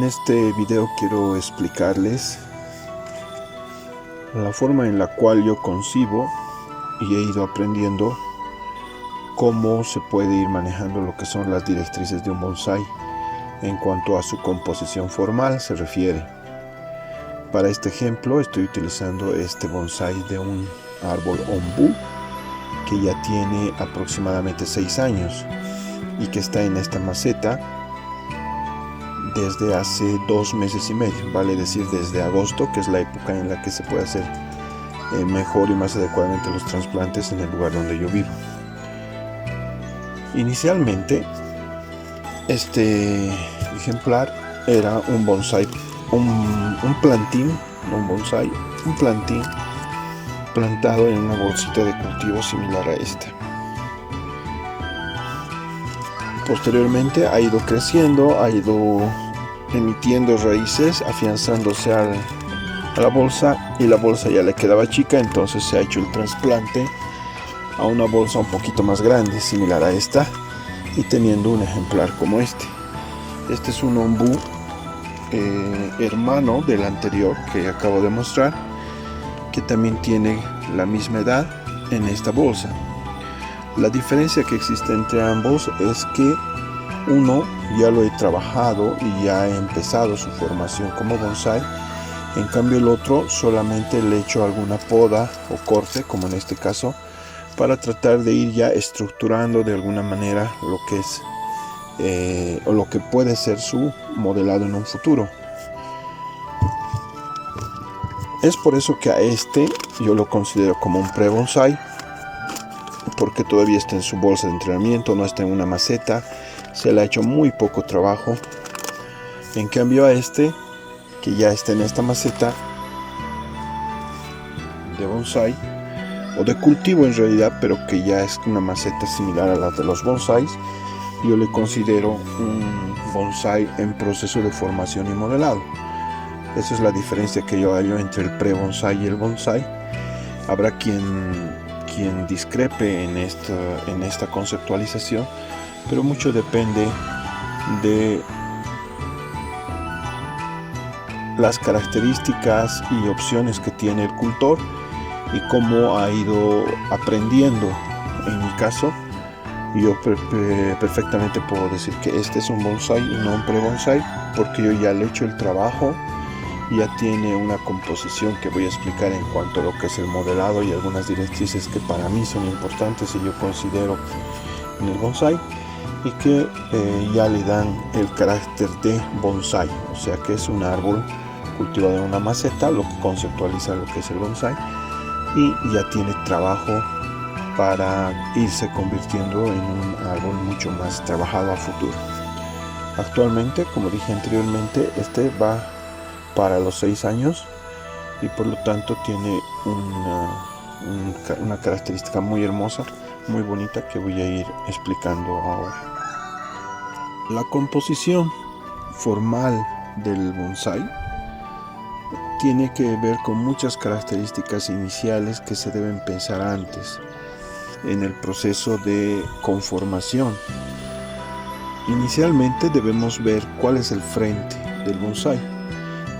este video quiero explicarles la forma en la cual yo concibo y he ido aprendiendo cómo se puede ir manejando lo que son las directrices de un bonsái en cuanto a su composición formal se refiere. Para este ejemplo estoy utilizando este bonsái de un árbol ombú que ya tiene aproximadamente 6 años y que está en esta maceta desde hace 2 meses y medio, vale decir desde agosto, que es la época en la que se puede hacer mejor y más adecuadamente los trasplantes en el lugar donde yo vivo. Inicialmente este ejemplar era un bonsái, un plantín plantado en una bolsita de cultivo similar a esta. Posteriormente ha ido creciendo, ha ido emitiendo raíces, afianzándose a la bolsa, y la bolsa ya le quedaba chica, entonces se ha hecho el trasplante a una bolsa un poquito más grande, similar a esta, y teniendo un ejemplar como este. Este es un ombú hermano del anterior que acabo de mostrar, que también tiene la misma edad en esta bolsa. La diferencia que existe entre ambos es que uno ya lo he trabajado y ya he empezado su formación como bonsái, en cambio el otro solamente le he hecho alguna poda o corte, como en este caso, para tratar de ir ya estructurando de alguna manera lo que es o lo que puede ser su modelado en un futuro. Es por eso que a este yo lo considero como un pre-bonsái, porque todavía está en su bolsa de entrenamiento, no está en una maceta, se le ha hecho muy poco trabajo. En cambio a este, que ya está en esta maceta de bonsái, o de cultivo en realidad, pero que ya es una maceta similar a la de los bonsáis, yo le considero un bonsái en proceso de formación y modelado. Esa es la diferencia que yo hallo entre el pre-bonsái y el bonsái. Habrá quien discrepe en esta conceptualización, pero mucho depende de las características y opciones que tiene el cultor y cómo ha ido aprendiendo. En mi caso, yo perfectamente puedo decir que este es un bonsái y no un pre-bonsái, porque yo ya le he hecho el trabajo, ya tiene una composición que voy a explicar en cuanto a lo que es el modelado y algunas directrices que para mí son importantes y yo considero en el bonsái, y que ya le dan el carácter de bonsái, o sea que es un árbol cultivado en una maceta, lo que conceptualiza lo que es el bonsái, y ya tiene trabajo para irse convirtiendo en un árbol mucho más trabajado a futuro. Actualmente, como dije anteriormente, este va para los 6 años y por lo tanto tiene una característica muy hermosa, muy bonita, que voy a ir explicando ahora. La composición formal del bonsái tiene que ver con muchas características iniciales que se deben pensar antes en el proceso de conformación. Inicialmente debemos ver cuál es el frente del bonsái.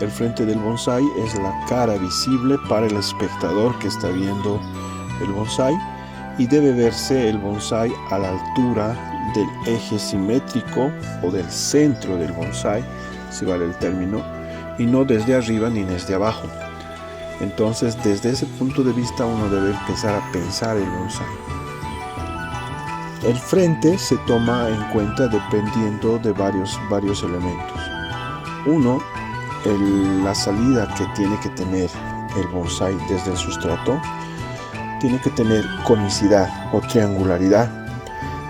El frente del bonsái es la cara visible para el espectador que está viendo el bonsái, y debe verse el bonsái a la altura del eje simétrico o del centro del bonsái, si vale el término, y no desde arriba ni desde abajo. Entonces, desde ese punto de vista uno debe empezar a pensar el bonsái. El frente se toma en cuenta dependiendo de varios elementos. Uno, la salida que tiene que tener el bonsái desde el sustrato tiene que tener conicidad o triangularidad.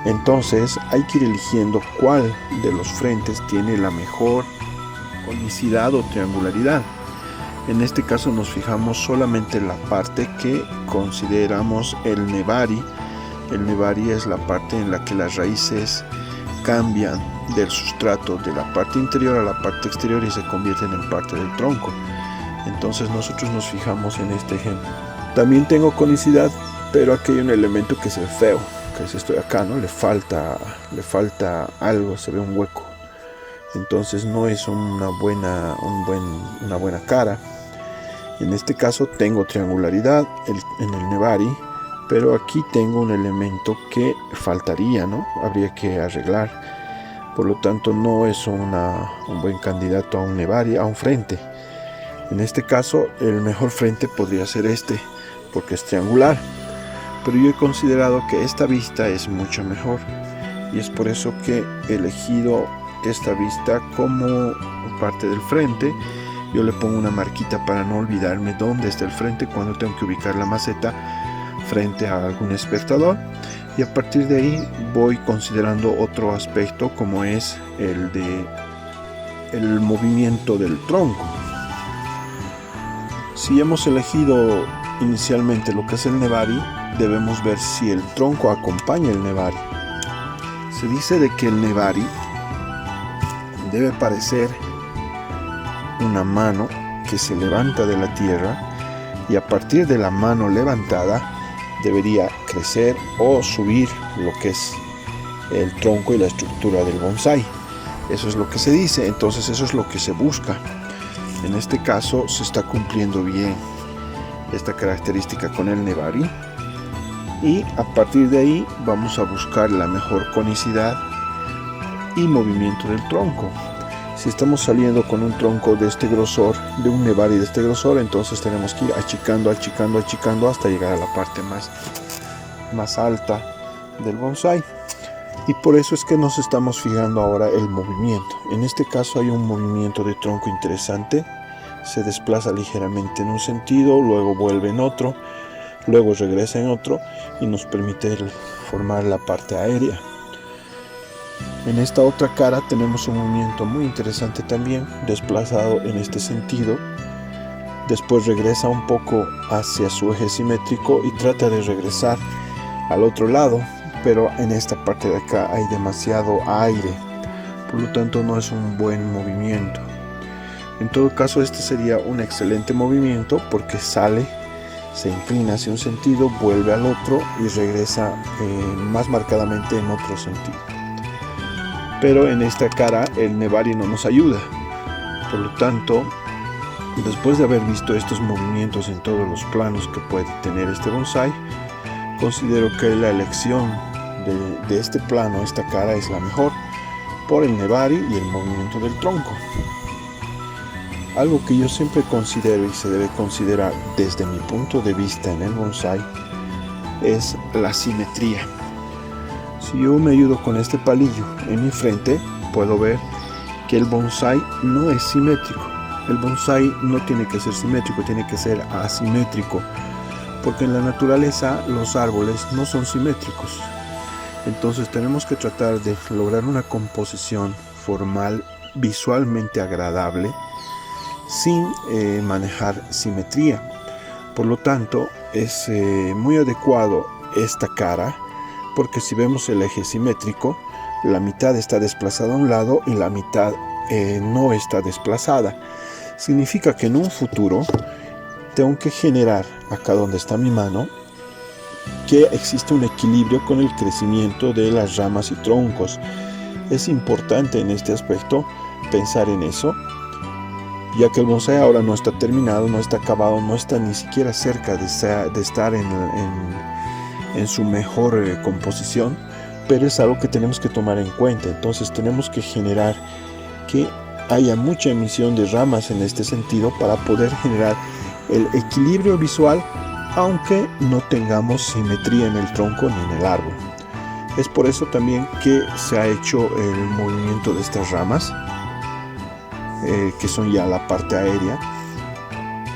Entonces hay que ir eligiendo cuál de los frentes tiene la mejor conicidad o triangularidad. En este caso nos fijamos solamente en la parte que consideramos el nebari. El nebari es la parte en la que las raíces cambian del sustrato de la parte interior a la parte exterior y se convierten en parte del tronco. Entonces nosotros nos fijamos en este ejemplo. También tengo conicidad, pero aquí hay un elemento que se ve feo, que es esto de acá, ¿no? Le falta algo, se ve un hueco. entonces no es una buena cara. En este caso tengo triangularidad en el Nebari, pero aquí tengo un elemento que faltaría, ¿no? Habría que arreglar. Por lo tanto, no es un buen candidato a un Nebari, a un frente. En este caso, el mejor frente podría ser este, porque es triangular. Pero yo he considerado que esta vista es mucho mejor. Y es por eso que he elegido esta vista como parte del frente. Yo le pongo una marquita para no olvidarme dónde está el frente cuando tengo que ubicar la maceta frente a algún espectador, y a partir de ahí voy considerando otro aspecto como es el movimiento del tronco. Si hemos elegido inicialmente lo que es el Nebari, debemos ver si el tronco acompaña el Nebari. Se dice de que el Nebari debe parecer una mano que se levanta de la tierra, y a partir de la mano levantada debería crecer o subir lo que es el tronco y la estructura del bonsái. Eso es lo que se dice, entonces eso es lo que se busca. En este caso se está cumpliendo bien esta característica con el Nebari, y a partir de ahí vamos a buscar la mejor conicidad y movimiento del tronco. Si estamos saliendo con un tronco de este grosor, de un Nebari de este grosor, entonces tenemos que ir achicando hasta llegar a la parte más alta del bonsái. Y por eso es que nos estamos fijando ahora el movimiento. En este caso hay un movimiento de tronco interesante. Se desplaza ligeramente en un sentido, luego vuelve en otro, luego regresa en otro, y nos permite formar la parte aérea. En esta otra cara tenemos un movimiento muy interesante también, desplazado en este sentido. Después regresa un poco hacia su eje simétrico y trata de regresar al otro lado, pero en esta parte de acá hay demasiado aire, por lo tanto no es un buen movimiento. En todo caso, este sería un excelente movimiento porque sale, se inclina hacia un sentido, vuelve al otro y regresa más marcadamente en otro sentido. Pero en esta cara el Nebari no nos ayuda. Por lo tanto, después de haber visto estos movimientos en todos los planos que puede tener este bonsái, considero que la elección de este plano, esta cara, es la mejor por el Nebari y el movimiento del tronco. Algo que yo siempre considero y se debe considerar desde mi punto de vista en el bonsái es la simetría. Si yo me ayudo con este palillo en mi frente, puedo ver que el bonsái no es simétrico. El bonsái no tiene que ser simétrico, tiene que ser asimétrico, porque en la naturaleza los árboles no son simétricos. Entonces tenemos que tratar de lograr una composición formal visualmente agradable sin manejar simetría. Por lo tanto, es muy adecuado esta cara, porque si vemos el eje simétrico, la mitad está desplazada a un lado y la mitad no está desplazada. Significa que en un futuro tengo que generar, acá donde está mi mano, que existe un equilibrio con el crecimiento de las ramas y troncos. Es importante en este aspecto pensar en eso, ya que el bonsái ahora no está terminado, no está acabado, no está ni siquiera cerca de estar en su mejor composición, pero es algo que tenemos que tomar en cuenta. Entonces tenemos que generar que haya mucha emisión de ramas en este sentido para poder generar el equilibrio visual, aunque no tengamos simetría en el tronco ni en el árbol. Es por eso también que se ha hecho el movimiento de estas ramas, que son ya la parte aérea,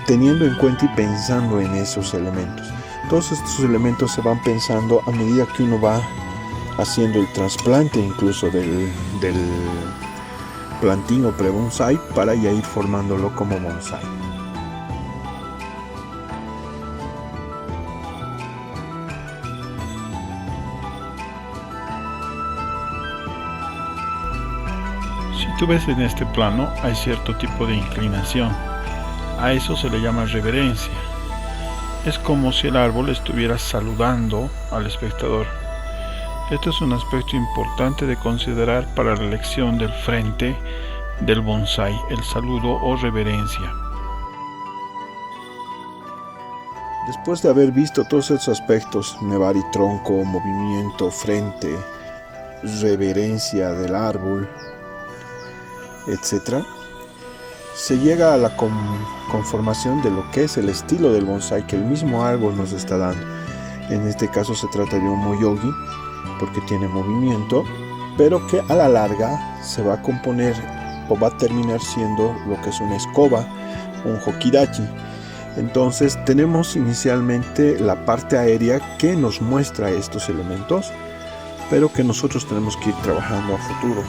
teniendo en cuenta y pensando en esos elementos. Todos estos elementos se van pensando a medida que uno va haciendo el trasplante incluso del plantín o pre-bonsái, para ya ir formándolo como bonsái. Si tú ves en este plano, hay cierto tipo de inclinación. A eso se le llama reverencia. Es como si el árbol estuviera saludando al espectador. Este es un aspecto importante de considerar para la elección del frente del bonsái, el saludo o reverencia. Después de haber visto todos esos aspectos, nevar y tronco, movimiento, frente, reverencia del árbol, etc., se llega a la conformación de lo que es el estilo del bonsái que el mismo árbol nos está dando. En este caso se trata de un moyogi porque tiene movimiento, pero que a la larga se va a componer o va a terminar siendo lo que es una escoba, un hokidachi. Entonces tenemos inicialmente la parte aérea que nos muestra estos elementos, pero que nosotros tenemos que ir trabajando a futuro.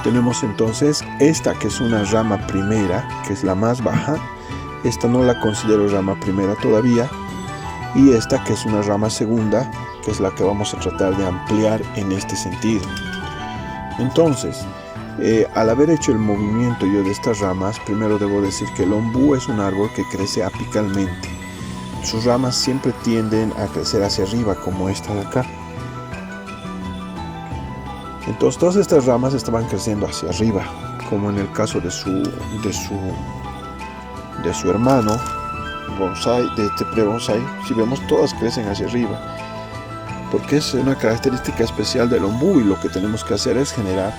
Tenemos entonces esta que es una rama primera, que es la más baja. Esta no la considero rama primera todavía. Y esta que es una rama segunda, que es la que vamos a tratar de ampliar en este sentido. Entonces, al haber hecho el movimiento yo de estas ramas, primero debo decir que el ombú es un árbol que crece apicalmente. Sus ramas siempre tienden a crecer hacia arriba, como esta de acá. Entonces todas estas ramas estaban creciendo hacia arriba, como en el caso de su hermano bonsái, de este pre-bonsái. Si vemos, todas crecen hacia arriba, porque es una característica especial del ombú, y lo que tenemos que hacer es generar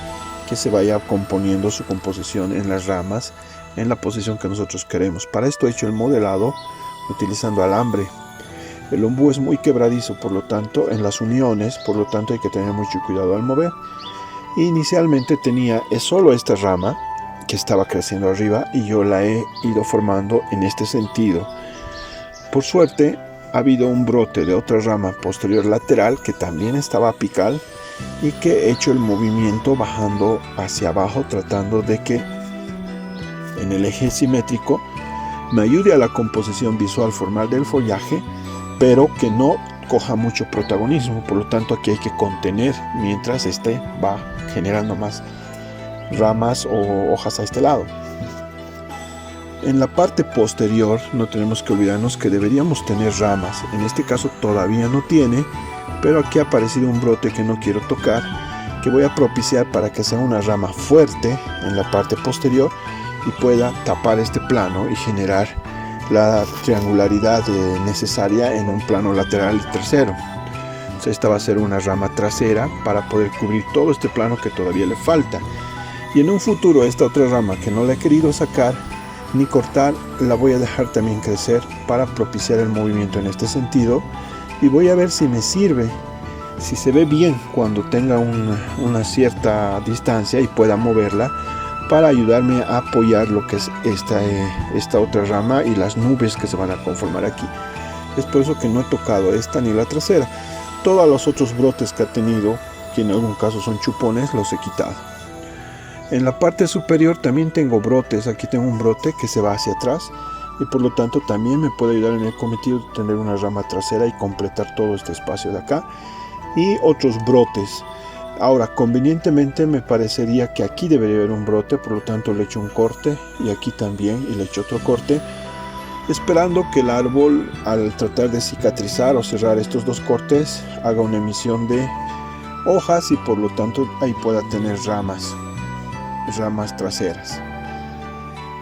que se vaya componiendo su composición en las ramas en la posición que nosotros queremos. Para esto he hecho el modelado utilizando alambre. El ombú es muy quebradizo, por lo tanto, en las uniones, por lo tanto hay que tener mucho cuidado al mover. Inicialmente tenía solo esta rama que estaba creciendo arriba y yo la he ido formando en este sentido. Por suerte ha habido un brote de otra rama posterior lateral que también estaba apical y que he hecho el movimiento bajando hacia abajo, tratando de que en el eje simétrico me ayude a la composición visual formal del follaje, pero que no coja mucho protagonismo. Por lo tanto, aquí hay que contener mientras este va generando más ramas o hojas a este lado. En la parte posterior no tenemos que olvidarnos que deberíamos tener ramas. En este caso todavía no tiene, pero aquí ha aparecido un brote que no quiero tocar, que voy a propiciar para que sea una rama fuerte en la parte posterior y pueda tapar este plano y generar la triangularidad necesaria en un plano lateral y trasero. Entonces esta va a ser una rama trasera para poder cubrir todo este plano que todavía le falta. Y en un futuro esta otra rama que no la he querido sacar ni cortar, la voy a dejar también crecer para propiciar el movimiento en este sentido, y voy a ver si me sirve, si se ve bien cuando tenga una cierta distancia y pueda moverla, para ayudarme a apoyar lo que es esta otra rama y las nubes que se van a conformar aquí. Es por eso que no he tocado esta ni la trasera. Todos los otros brotes que ha tenido, que en algún caso son chupones, los he quitado. En la parte superior también tengo brotes. Aquí tengo un brote que se va hacia atrás y por lo tanto también me puede ayudar en el cometido de tener una rama trasera y completar todo este espacio de acá, y otros brotes. Ahora, convenientemente me parecería que aquí debería haber un brote, por lo tanto le echo un corte, y aquí también, y le echo otro corte, esperando que el árbol, al tratar de cicatrizar o cerrar estos dos cortes, haga una emisión de hojas y por lo tanto ahí pueda tener ramas traseras.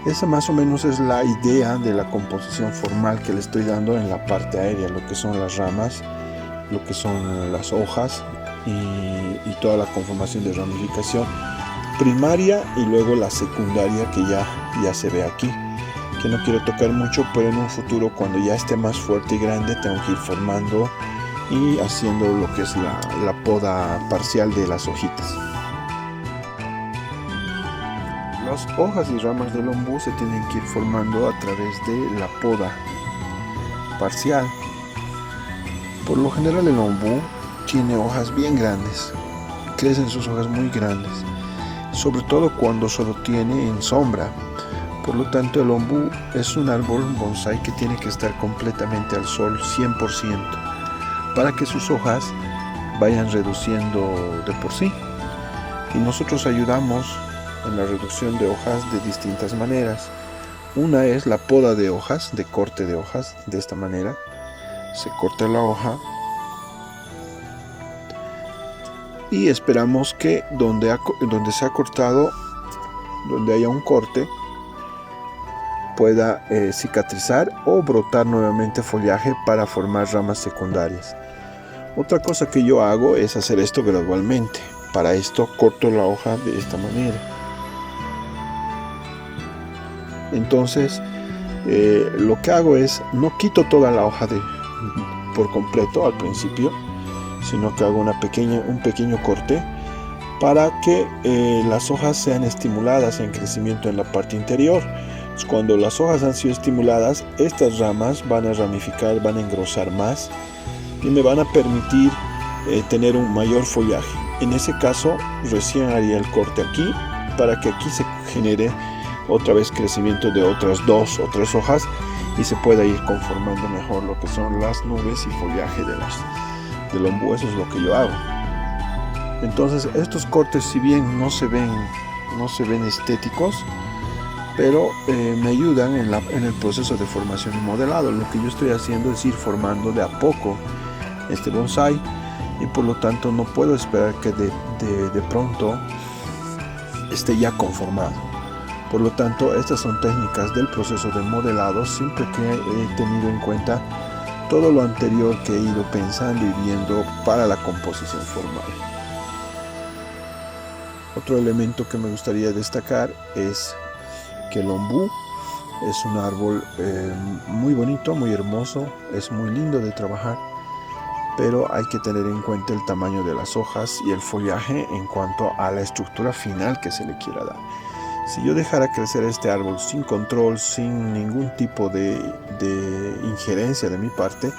Esa más o menos es la idea de la composición formal que le estoy dando en la parte aérea, lo que son las ramas, lo que son las hojas y toda la conformación de ramificación primaria, y luego la secundaria que ya se ve aquí, que no quiero tocar mucho, pero en un futuro cuando ya esté más fuerte y grande tengo que ir formando y haciendo lo que es la poda parcial de las hojitas. Las hojas y ramas del ombú se tienen que ir formando a través de la poda parcial. Por lo general el ombú tiene hojas bien grandes, crecen sus hojas muy grandes, sobre todo cuando solo tiene en sombra. Por lo tanto el ombú es un árbol bonsái que tiene que estar completamente al sol 100% para que sus hojas vayan reduciendo de por sí. Y nosotros ayudamos en la reducción de hojas de distintas maneras. Una es la poda de hojas, de corte de hojas, de esta manera. Se corta la hoja y esperamos que donde se ha cortado, donde haya un corte, pueda cicatrizar o brotar nuevamente follaje para formar ramas secundarias. Otra cosa que yo hago es hacer esto gradualmente. Para esto corto la hoja de esta manera. Entonces lo que hago es, no quito toda la hoja por completo al principio, sino que hago un pequeño corte para que las hojas sean estimuladas en crecimiento en la parte interior. Cuando las hojas han sido estimuladas, estas ramas van a ramificar, van a engrosar más y me van a permitir tener un mayor follaje. En ese caso, recién haría el corte aquí para que aquí se genere otra vez crecimiento de otras 2 o 3 hojas y se pueda ir conformando mejor lo que son las nubes y follaje del ombú. Eso es lo que yo hago. Entonces estos cortes, si bien no se ven estéticos, pero me ayudan en el proceso de formación y modelado. Lo que yo estoy haciendo es ir formando de a poco este bonsai y por lo tanto no puedo esperar que de pronto esté ya conformado. Por lo tanto, estas son técnicas del proceso de modelado, siempre que he tenido en cuenta todo lo anterior que he ido pensando y viendo para la composición formal. Otro elemento que me gustaría destacar es que el ombú es un árbol muy bonito, muy hermoso, es muy lindo de trabajar, pero hay que tener en cuenta el tamaño de las hojas y el follaje en cuanto a la estructura final que se le quiera dar. Si yo dejara crecer este árbol sin control, sin ningún tipo de injerencia de mi parte,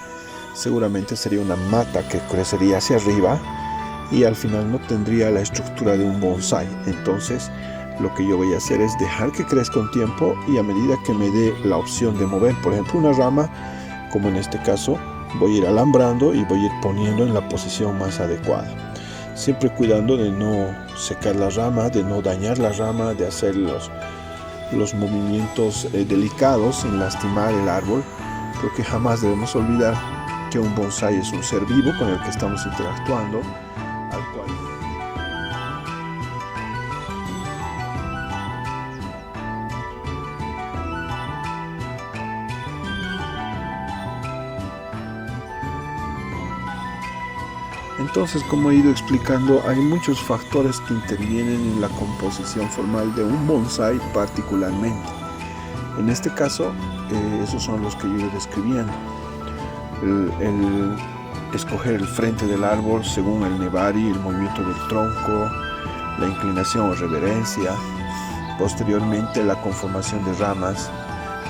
seguramente sería una mata que crecería hacia arriba y al final no tendría la estructura de un bonsai. Entonces lo que yo voy a hacer es dejar que crezca un tiempo y a medida que me dé la opción de mover, por ejemplo, una rama, como en este caso, voy a ir alambrando y voy a ir poniendo en la posición más adecuada. Siempre cuidando de no secar la rama, de no dañar la rama, de hacer los movimientos delicados sin lastimar el árbol, porque jamás debemos olvidar que un bonsai es un ser vivo con el que estamos interactuando, al cual Entonces, como he ido explicando, hay muchos factores que intervienen en la composición formal de un bonsai particularmente. En este caso, esos son los que yo he ido describiendo. El escoger el frente del árbol según el nebari, el movimiento del tronco, la inclinación o reverencia. Posteriormente, la conformación de ramas,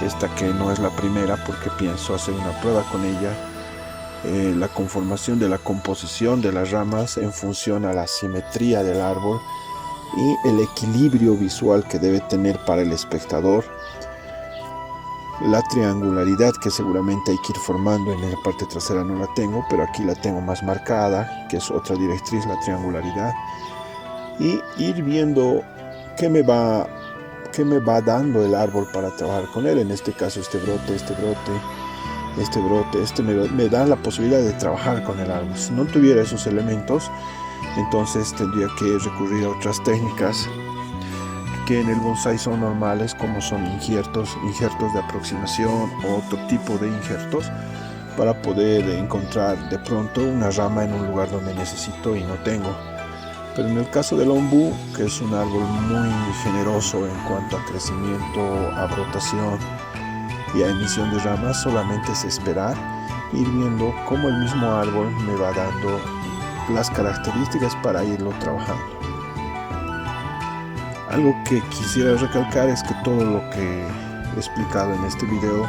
esta que no es la primera porque pienso hacer una prueba con ella. La conformación de la composición de las ramas en función a la simetría del árbol y el equilibrio visual que debe tener para el espectador. La triangularidad que seguramente hay que ir formando, en la parte trasera no la tengo, pero aquí la tengo más marcada, que es otra directriz, la triangularidad. Y ir viendo qué me va dando el árbol para trabajar con él. En este caso este brote me da la posibilidad de trabajar con el árbol. Si no tuviera esos elementos, entonces tendría que recurrir a otras técnicas que en el bonsai son normales, como son injertos de aproximación o otro tipo de injertos, para poder encontrar de pronto una rama en un lugar donde necesito y no tengo. Pero en el caso del ombú, que es un árbol muy generoso en cuanto a crecimiento, a brotación y a emisión de ramas, solamente es esperar, ir viendo cómo el mismo árbol me va dando las características para irlo trabajando. Algo que quisiera recalcar es que todo lo que he explicado en este video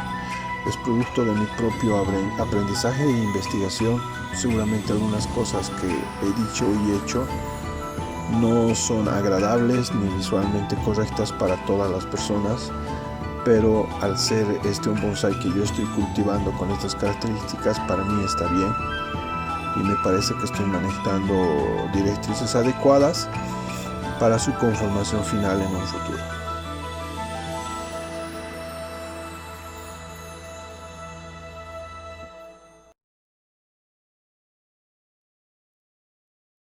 es producto de mi propio aprendizaje e investigación. Seguramente algunas cosas que he dicho y hecho no son agradables ni visualmente correctas para todas las personas, pero al ser un bonsai que yo estoy cultivando con estas características, para mí está bien y me parece que estoy manejando directrices adecuadas para su conformación final en un futuro.